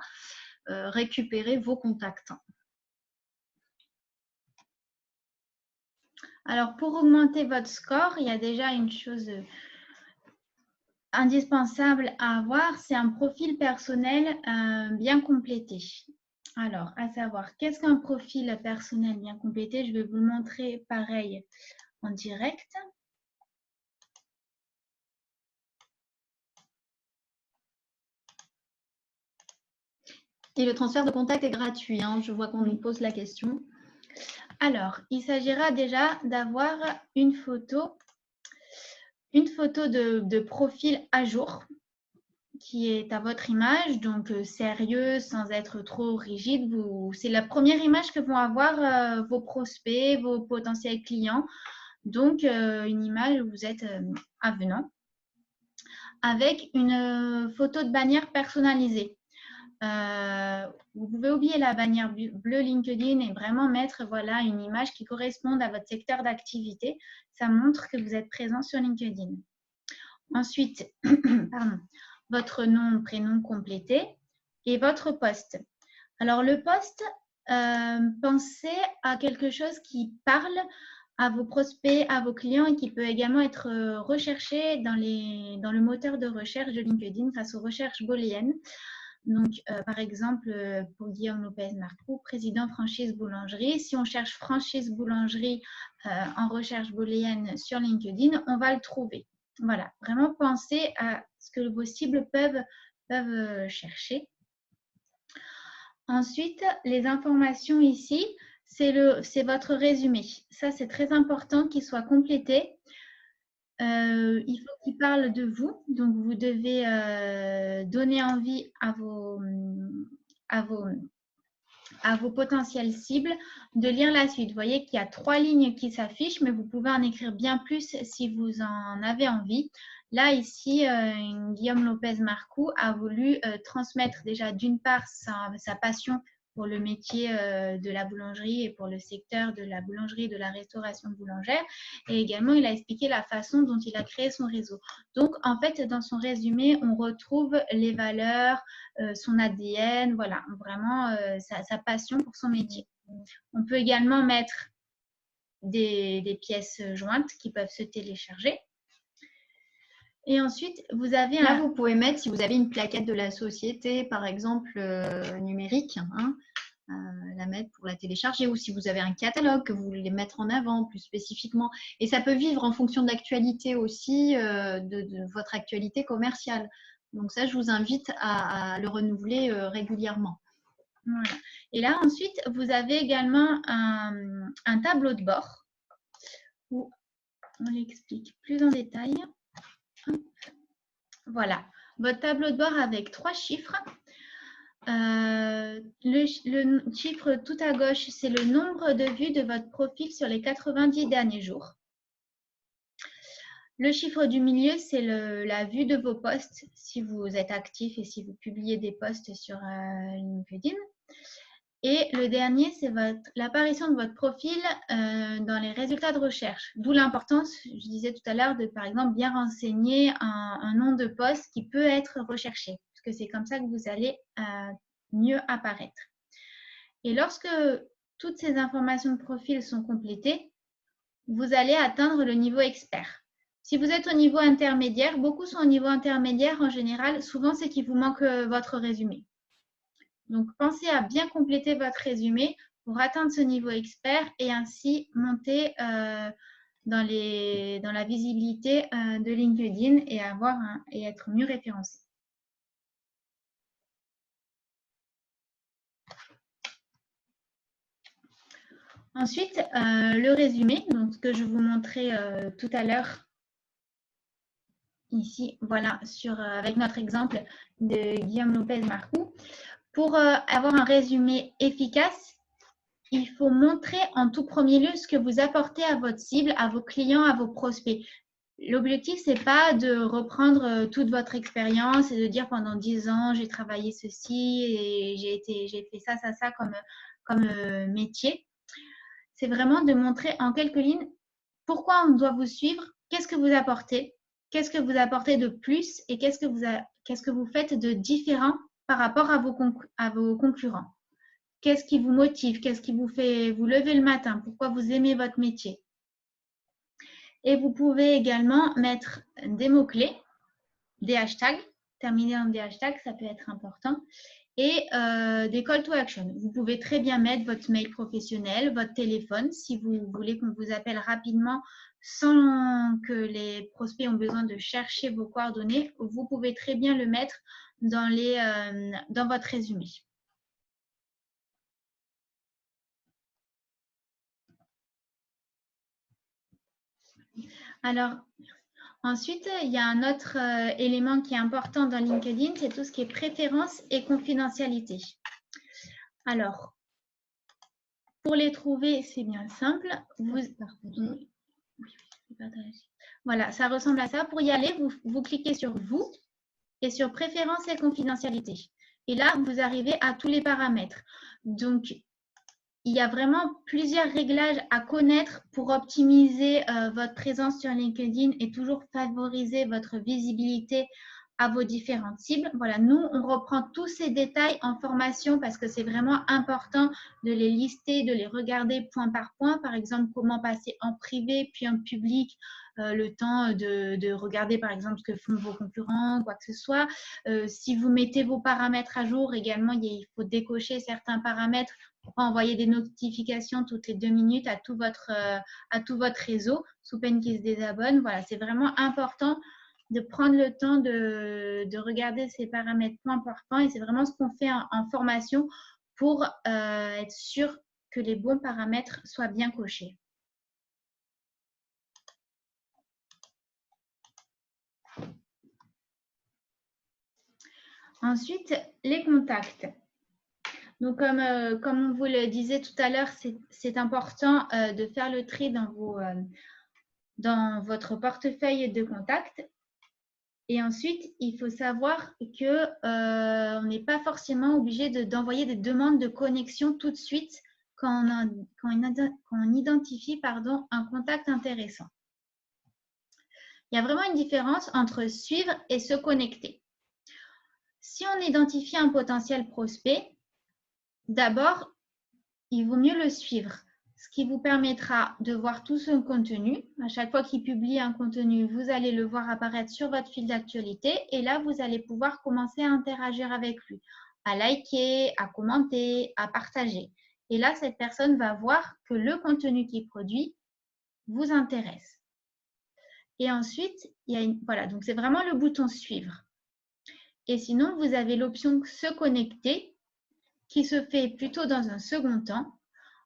récupérer vos contacts. Alors, pour augmenter votre score, il y a déjà une chose indispensable à avoir, c'est un profil personnel bien complété. Alors, à savoir, qu'est-ce qu'un profil personnel bien complété? Je vais vous le montrer pareil en direct. Et le transfert de contact est gratuit, hein. Je vois qu'on nous pose la question. Alors, il s'agira déjà d'avoir une photo de profil à jour qui est à votre image, donc sérieuse, sans être trop rigide. C'est la première image que vont avoir vos prospects, vos potentiels clients. Donc, une image où vous êtes avenant, avec une photo de bannière personnalisée. Vous pouvez oublier la bannière bleue LinkedIn et vraiment mettre voilà, une image qui corresponde à votre secteur d'activité. Ça montre que vous êtes présent sur LinkedIn. Ensuite, pardon, votre nom, prénom complété et votre poste. Alors, le poste, pensez à quelque chose qui parle à vos prospects, à vos clients et qui peut également être recherché dans le moteur de recherche de LinkedIn grâce aux recherches booléennes. Donc, par exemple, pour Guillaume Lopez-Marcoux, président franchise boulangerie, si on cherche franchise boulangerie en recherche booléenne sur LinkedIn, on va le trouver. Voilà, vraiment pensez à ce que vos cibles peuvent chercher. Ensuite, les informations ici, c'est votre résumé. Ça, c'est très important qu'il soit complété. Il faut qu'il parle de vous. Donc, vous devez donner envie à vos potentielles cibles de lire la suite. Vous voyez qu'il y a 3 lignes qui s'affichent, mais vous pouvez en écrire bien plus si vous en avez envie. Là, ici, Guillaume Lopez-Marcoux a voulu transmettre déjà d'une part sa passion pour le métier de la boulangerie et pour le secteur de la boulangerie et de la restauration boulangère. Et également, il a expliqué la façon dont il a créé son réseau. Donc, en fait, dans son résumé, on retrouve les valeurs, son ADN, voilà, vraiment sa passion pour son métier. On peut également mettre des pièces jointes qui peuvent se télécharger. Et ensuite, vous avez Là, vous pouvez mettre, si vous avez une plaquette de la société, par exemple, numérique, hein, la mettre pour la télécharger, ou si vous avez un catalogue que vous voulez mettre en avant plus spécifiquement. Et ça peut vivre en fonction de l'actualité aussi, de votre actualité commerciale. Donc ça, je vous invite à le renouveler régulièrement. Voilà. Et là, ensuite, vous avez également un tableau de bord où on l'explique plus en détail. Voilà, votre tableau de bord avec 3 chiffres. Le chiffre tout à gauche, c'est le nombre de vues de votre profil sur les 90 derniers jours. Le chiffre du milieu, c'est la vue de vos posts, si vous êtes actif et si vous publiez des posts sur LinkedIn. Et le dernier, c'est l'apparition de votre profil dans les résultats de recherche. D'où l'importance, je disais tout à l'heure, de par exemple bien renseigner un nom de poste qui peut être recherché, parce que c'est comme ça que vous allez mieux apparaître. Et lorsque toutes ces informations de profil sont complétées, vous allez atteindre le niveau expert. Si vous êtes au niveau intermédiaire, beaucoup sont au niveau intermédiaire en général, souvent c'est qu'il vous manque votre résumé. Donc, pensez à bien compléter votre résumé pour atteindre ce niveau expert et ainsi monter dans la visibilité de LinkedIn et être mieux référencé. Ensuite, le résumé, donc ce que je vous montrais tout à l'heure ici, voilà, avec notre exemple de Guillaume Lopez-Marcoux. Pour avoir un résumé efficace, il faut montrer en tout premier lieu ce que vous apportez à votre cible, à vos clients, à vos prospects. L'objectif, ce n'est pas de reprendre toute votre expérience et de dire pendant 10 ans, j'ai travaillé ceci et j'ai fait ça comme métier. C'est vraiment de montrer en quelques lignes pourquoi on doit vous suivre, qu'est-ce que vous apportez de plus et qu'est-ce que vous faites de différent par rapport à vos concurrents. Qu'est-ce qui vous motive? Qu'est-ce qui vous fait vous lever le matin? Pourquoi vous aimez votre métier? Et vous pouvez également mettre des mots-clés des hashtags, terminer en des hashtags, ça peut être important. Et des call to action. Vous pouvez très bien mettre votre mail professionnel, votre téléphone, si vous voulez qu'on vous appelle rapidement sans que les prospects ont besoin de chercher vos coordonnées. Vous pouvez très bien le mettre dans votre résumé. Alors, ensuite, il y a un autre élément qui est important dans LinkedIn, c'est tout ce qui est préférence et confidentialité. Alors, pour les trouver, c'est bien simple. Voilà, ça ressemble à ça. Pour y aller, vous cliquez sur « Vous » et sur « Préférences et confidentialité ». Et là, vous arrivez à tous les paramètres. Donc, il y a vraiment plusieurs réglages à connaître pour optimiser votre présence sur LinkedIn et toujours favoriser votre visibilité à vos différentes cibles. Voilà, nous, on reprend tous ces détails en formation parce que c'est vraiment important de les lister, de les regarder point par point. Par exemple, comment passer en privé puis en public, le temps de regarder par exemple ce que font vos concurrents, quoi que ce soit. Si vous mettez vos paramètres à jour, également, il faut décocher certains paramètres pour envoyer des notifications toutes les 2 minutes à tout votre réseau, sous peine qu'ils se désabonnent. Voilà, c'est vraiment important de prendre le temps de regarder ces paramètres point par point et c'est vraiment ce qu'on fait en formation pour être sûr que les bons paramètres soient bien cochés. Ensuite, les contacts. Donc, comme on vous le disait tout à l'heure, c'est important de faire le tri dans votre portefeuille de contacts. Et ensuite, il faut savoir qu'on n'est pas forcément obligé d'envoyer des demandes de connexion tout de suite quand on identifie un contact intéressant. Il y a vraiment une différence entre suivre et se connecter. Si on identifie un potentiel prospect, d'abord, il vaut mieux le suivre, ce qui vous permettra de voir tout son contenu. À chaque fois qu'il publie un contenu, vous allez le voir apparaître sur votre fil d'actualité et là, vous allez pouvoir commencer à interagir avec lui, à liker, à commenter, à partager. Et là, cette personne va voir que le contenu qu'il produit vous intéresse. Et ensuite, voilà, donc c'est vraiment le bouton « Suivre ». Et sinon, vous avez l'option « Se connecter » qui se fait plutôt dans un second temps,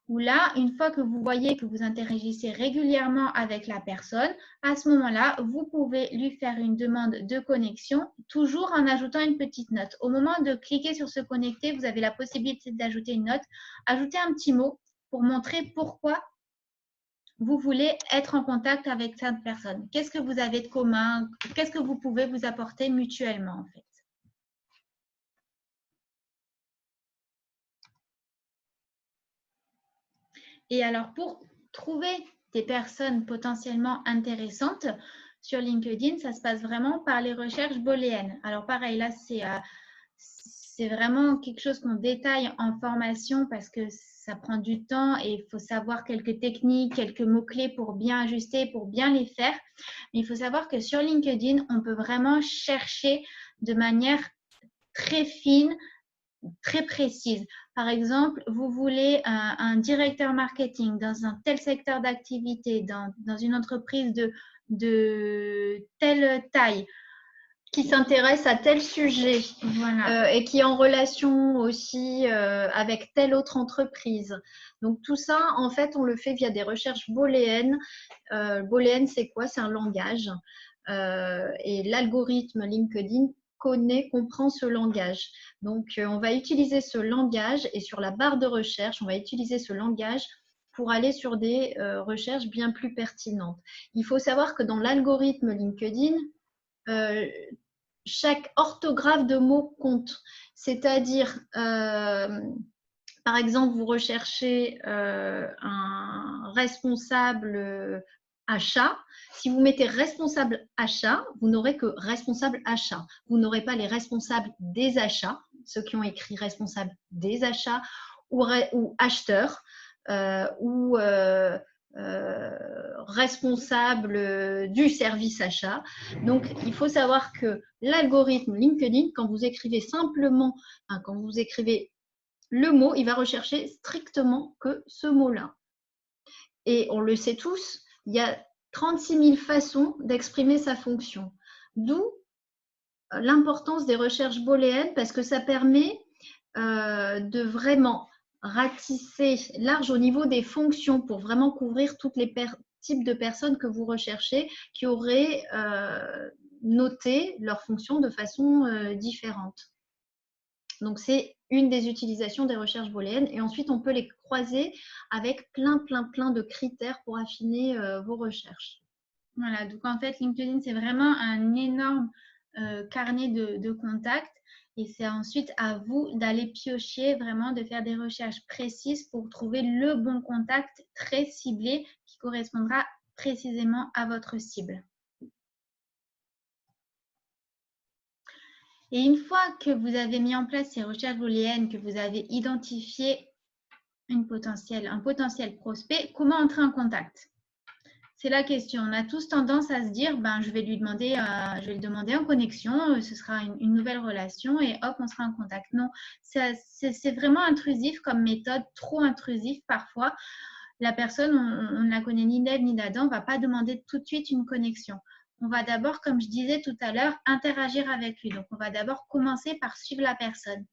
où là, une fois que vous voyez que vous interagissez régulièrement avec la personne, à ce moment-là, vous pouvez lui faire une demande de connexion, toujours en ajoutant une petite note. Au moment de cliquer sur « Se connecter », vous avez la possibilité d'ajouter une note. Ajoutez un petit mot pour montrer pourquoi vous voulez être en contact avec cette personne. Qu'est-ce que vous avez de commun? Qu'est-ce que vous pouvez vous apporter mutuellement, en fait? Et alors, pour trouver des personnes potentiellement intéressantes sur LinkedIn, ça se passe vraiment par les recherches booléennes. Alors, pareil, là, c'est vraiment quelque chose qu'on détaille en formation parce que ça prend du temps et il faut savoir quelques techniques, quelques mots-clés pour bien ajuster, pour bien les faire. Mais il faut savoir que sur LinkedIn, on peut vraiment chercher de manière très fine, très précise. Par exemple, vous voulez un directeur marketing dans un tel secteur d'activité, dans une entreprise de telle taille, qui s'intéresse à tel sujet, voilà. Et qui est en relation aussi avec telle autre entreprise. Donc tout ça, en fait, on le fait via des recherches booléennes. Booléenne, c'est quoi? C'est un langage. Et l'algorithme LinkedIn comprend ce langage. Donc, on va utiliser ce langage et sur la barre de recherche, on va utiliser ce langage pour aller sur des recherches bien plus pertinentes. Il faut savoir que dans l'algorithme LinkedIn, chaque orthographe de mot compte. C'est-à-dire, par exemple, vous recherchez un responsable achat. Si vous mettez responsable achat, vous n'aurez que responsable achat. Vous n'aurez pas les responsables des achats, ceux qui ont écrit responsable des achats ou acheteurs ou responsable du service achat. Donc, il faut savoir que l'algorithme LinkedIn, quand vous écrivez simplement, quand vous écrivez le mot, il va rechercher strictement que ce mot-là. Et on le sait tous, il y a 36 000 façons d'exprimer sa fonction. D'où l'importance des recherches booléennes parce que ça permet de vraiment ratisser large au niveau des fonctions pour vraiment couvrir tous les types de personnes que vous recherchez qui auraient noté leurs fonctions de façon différente. Donc, c'est une des utilisations des recherches booléennes. Et ensuite, on peut les croiser avec plein de critères pour affiner vos recherches. Voilà, donc en fait, LinkedIn, c'est vraiment un énorme carnet de contacts. Et c'est ensuite à vous d'aller piocher, vraiment de faire des recherches précises pour trouver le bon contact très ciblé qui correspondra précisément à votre cible. Et une fois que vous avez mis en place ces recherches booléennes, que vous avez identifié un potentiel prospect, comment entrer en contact? C'est la question. On a tous tendance à se dire, je vais le demander en connexion, ce sera une nouvelle relation et hop, on sera en contact. Non, c'est vraiment intrusif comme méthode, trop intrusif parfois. La personne, on ne la connaît ni d'elle ni d'Adam, on ne va pas demander tout de suite une connexion. On va d'abord, comme je disais tout à l'heure, interagir avec lui. Donc, on va d'abord commencer par suivre la personne.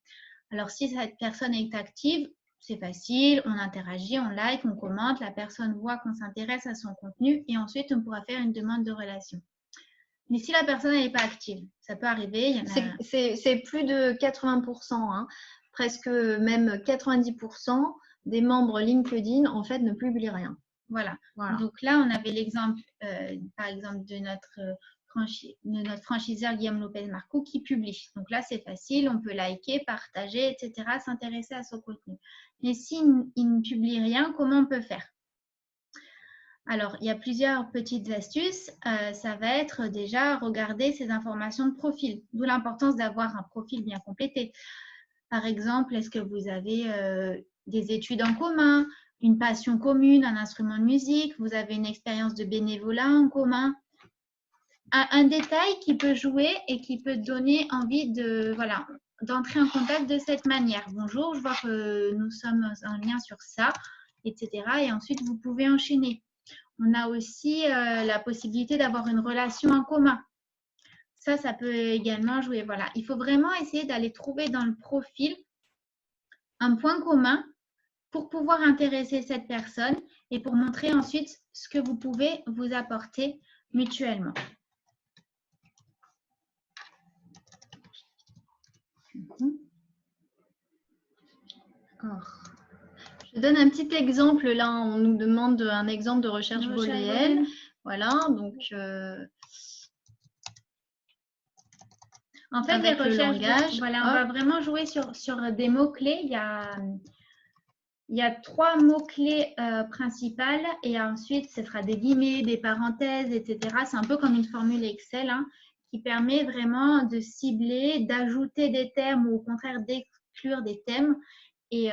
Alors, si cette personne est active, c'est facile, on interagit, on like, on commente, la personne voit qu'on s'intéresse à son contenu et ensuite on pourra faire une demande de relation. Mais si la personne n'est pas active, ça peut arriver. C'est plus de 80%, hein, presque même 90% des membres LinkedIn en fait ne publient rien. Voilà. Donc là, on avait l'exemple, par exemple, de notre franchiseur Guillaume Lopez-Marcoux qui publie. Donc là, c'est facile, on peut liker, partager, etc., s'intéresser à son contenu. Mais s'il ne publie rien, comment on peut faire? Alors, il y a plusieurs petites astuces. Ça va être déjà regarder ses informations de profil, d'où l'importance d'avoir un profil bien complété. Par exemple, est-ce que vous avez des études en commun, une passion commune, un instrument de musique, vous avez une expérience de bénévolat en commun? Un détail qui peut jouer et qui peut donner envie d'entrer en contact de cette manière. Bonjour, je vois que nous sommes en lien sur ça, etc. Et ensuite, vous pouvez enchaîner. On a aussi la possibilité d'avoir une relation en commun. Ça peut également jouer. Voilà. Il faut vraiment essayer d'aller trouver dans le profil un point commun pour pouvoir intéresser cette personne et pour montrer ensuite ce que vous pouvez vous apporter mutuellement. D'accord. Je donne un petit exemple. Là, on nous demande un exemple de recherche booléenne. Voilà, donc en fait, les recherches, voilà, on va vraiment jouer sur des mots-clés. Il y a 3 mots-clés principales et ensuite, ce sera des guillemets, des parenthèses, etc. C'est un peu comme une formule Excel qui permet vraiment de cibler, d'ajouter des termes ou au contraire d'exclure des thèmes et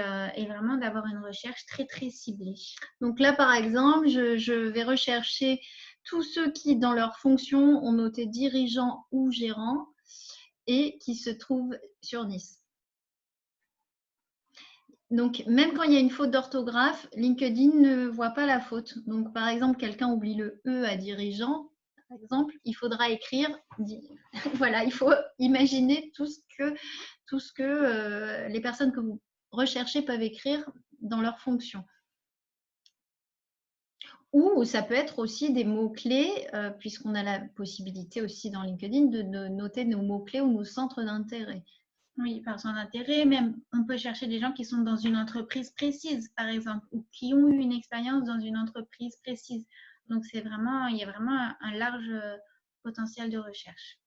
vraiment d'avoir une recherche très, très ciblée. Donc là, par exemple, je vais rechercher tous ceux qui, dans leur fonction, ont noté dirigeant ou gérant et qui se trouvent sur Nice. Donc, même quand il y a une faute d'orthographe, LinkedIn ne voit pas la faute. Donc, par exemple, quelqu'un oublie le E à dirigeant, par exemple, il faudra écrire, voilà, il faut imaginer tout ce que les personnes que vous recherchez peuvent écrire dans leur fonction. Ou ça peut être aussi des mots-clés, puisqu'on a la possibilité aussi dans LinkedIn de noter nos mots-clés ou nos centres d'intérêt. Oui, par son intérêt, même on peut chercher des gens qui sont dans une entreprise précise, par exemple, ou qui ont eu une expérience dans une entreprise précise. Donc, il y a vraiment un large potentiel de recherche.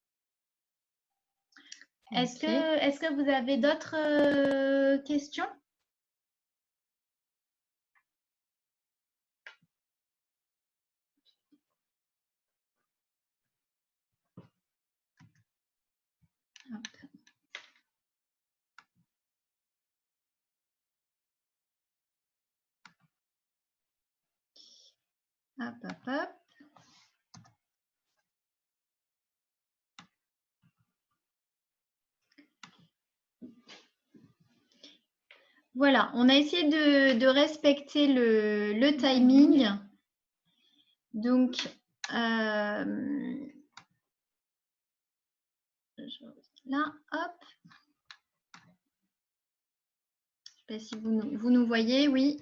Okay. Est-ce que vous avez d'autres questions? Hop, hop, hop. Voilà, on a essayé de respecter le timing. Donc, là, hop. Je ne sais pas si vous nous voyez, oui.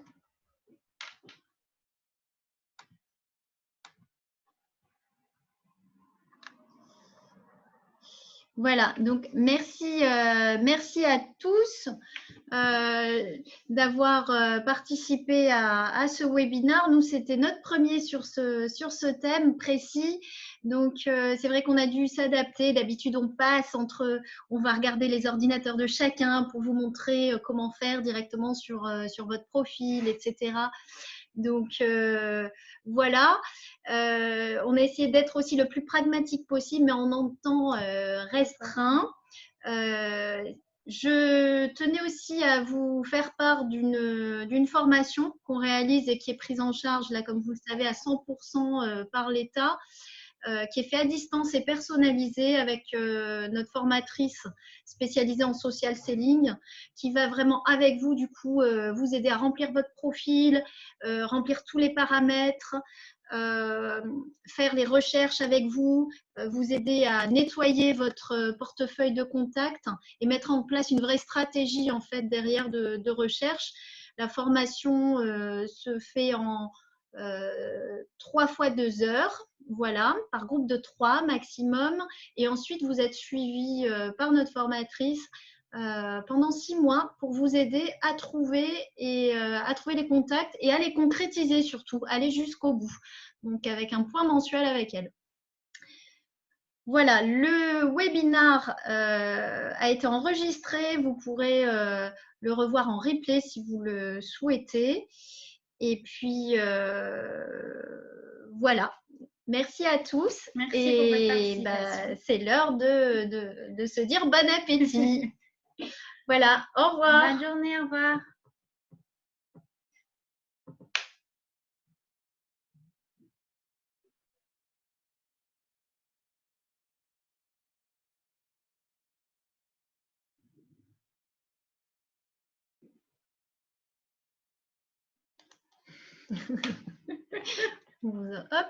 Voilà, donc merci à tous d'avoir participé à ce webinaire. Nous, c'était notre premier sur ce thème précis. Donc, c'est vrai qu'on a dû s'adapter. D'habitude, on va regarder les ordinateurs de chacun pour vous montrer comment faire directement sur votre profil, etc. Donc, voilà. On a essayé d'être aussi le plus pragmatique possible, mais en temps restreint. Je tenais aussi à vous faire part d'une formation qu'on réalise et qui est prise en charge, là, comme vous le savez, à 100% par l'État, qui est fait à distance et personnalisé avec notre formatrice spécialisée en social selling, qui va vraiment avec vous, du coup, vous aider à remplir votre profil, remplir tous les paramètres, faire les recherches avec vous, vous aider à nettoyer votre portefeuille de contacts et mettre en place une vraie stratégie en fait derrière de recherche. La formation se fait en 3 fois 2 heures, voilà, par groupe de 3 maximum. Et ensuite, vous êtes suivi par notre formatrice pendant 6 mois pour vous aider à trouver les contacts et à les concrétiser surtout, aller jusqu'au bout. Donc, avec un point mensuel avec elle. Voilà, le webinar a été enregistré. Vous pourrez le revoir en replay si vous le souhaitez. Et puis, voilà. Merci à tous. Merci pour votre participation. C'est l'heure de se dire bon appétit. Voilà, au revoir. Bonne journée, au revoir. Hop.